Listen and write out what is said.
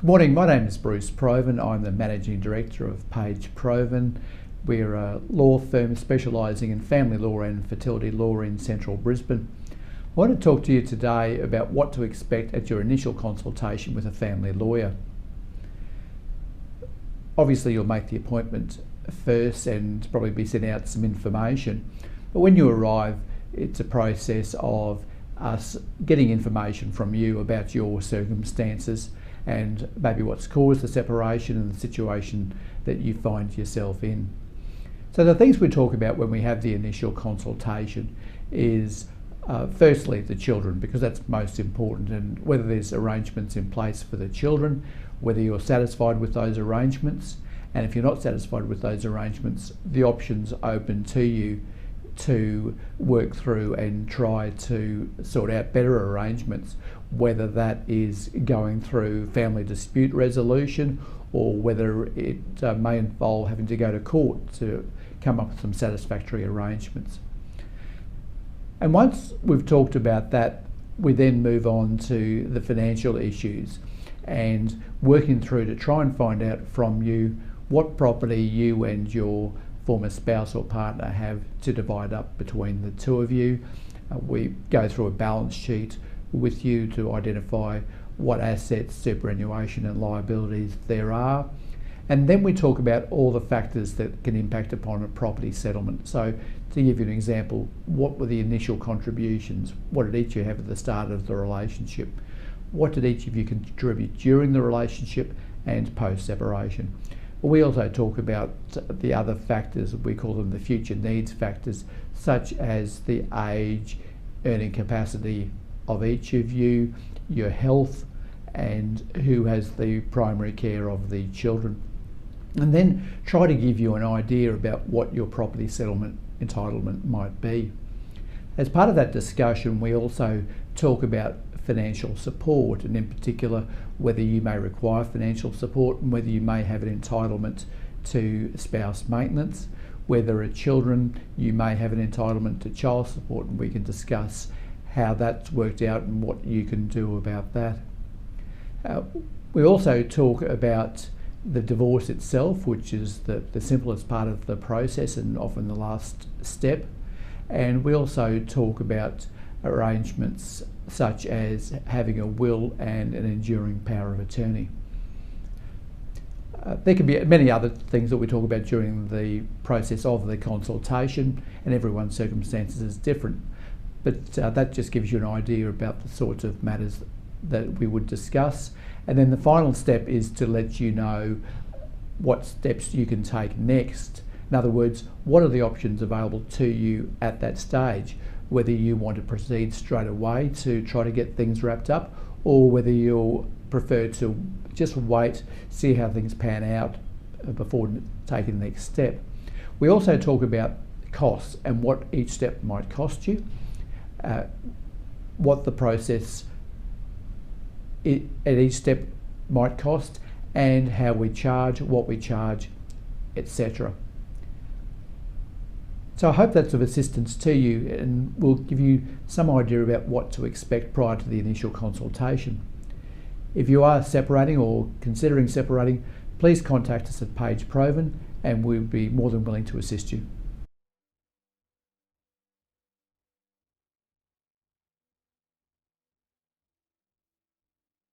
Good morning, my name is Bruce Provan. I'm the Managing Director of Page Provan. We're a law firm specialising in family law and fertility law in central Brisbane. I want to talk to you today about what to expect at your initial consultation with a family lawyer. Obviously you'll make the appointment first and probably be sent out some information, but when you arrive it's a process of us getting information from you about your circumstances and maybe what's caused the separation and the situation that you find yourself in. So the things we talk about when we have the initial consultation is firstly the children, because that's most important, and whether there's arrangements in place for the children, whether you're satisfied with those arrangements, and if you're not satisfied with those arrangements, the options open to you to work through and try to sort out better arrangements, whether that is going through family dispute resolution or whether it may involve having to go to court to come up with some satisfactory arrangements. And once we've talked about that, we then move on to the financial issues and working through to try and find out from you what property you and your former spouse or partner have to divide up between the two of you. We go through a balance sheet with you to identify what assets, superannuation and liabilities there are. And then we talk about all the factors that can impact upon a property settlement. So to give you an example, what were the initial contributions? What did each of you have at the start of the relationship? What did each of you contribute during the relationship and post-separation? We also talk about the other factors, we call them the future needs factors, such as the age, earning capacity of each of you, your health, and who has the primary care of the children. And then try to give you an idea about what your property settlement entitlement might be. As part of that discussion, we also talk about financial support, and in particular whether you may require financial support and whether you may have an entitlement to spouse maintenance. Where there are children, you may have an entitlement to child support, and we can discuss how that's worked out and what you can do about that. We also talk about the divorce itself, which is the simplest part of the process and often the last step. And we also talk about arrangements such as having a will and an enduring power of attorney. There can be many other things that we talk about during the process of the consultation, and everyone's circumstances is different, but that just gives you an idea about the sorts of matters that we would discuss. And then the final step is to let you know what steps you can take next. In other words, what are the options available to you at that stage? Whether you want to proceed straight away to try to get things wrapped up, or whether you'll prefer to just wait, see how things pan out before taking the next step. We also talk about costs and what each step might cost you, what the process at each step might cost, and how we charge, what we charge, etc. So I hope that's of assistance to you and will give you some idea about what to expect prior to the initial consultation. If you are separating or considering separating, please contact us at Page Provan and we'll be more than willing to assist you.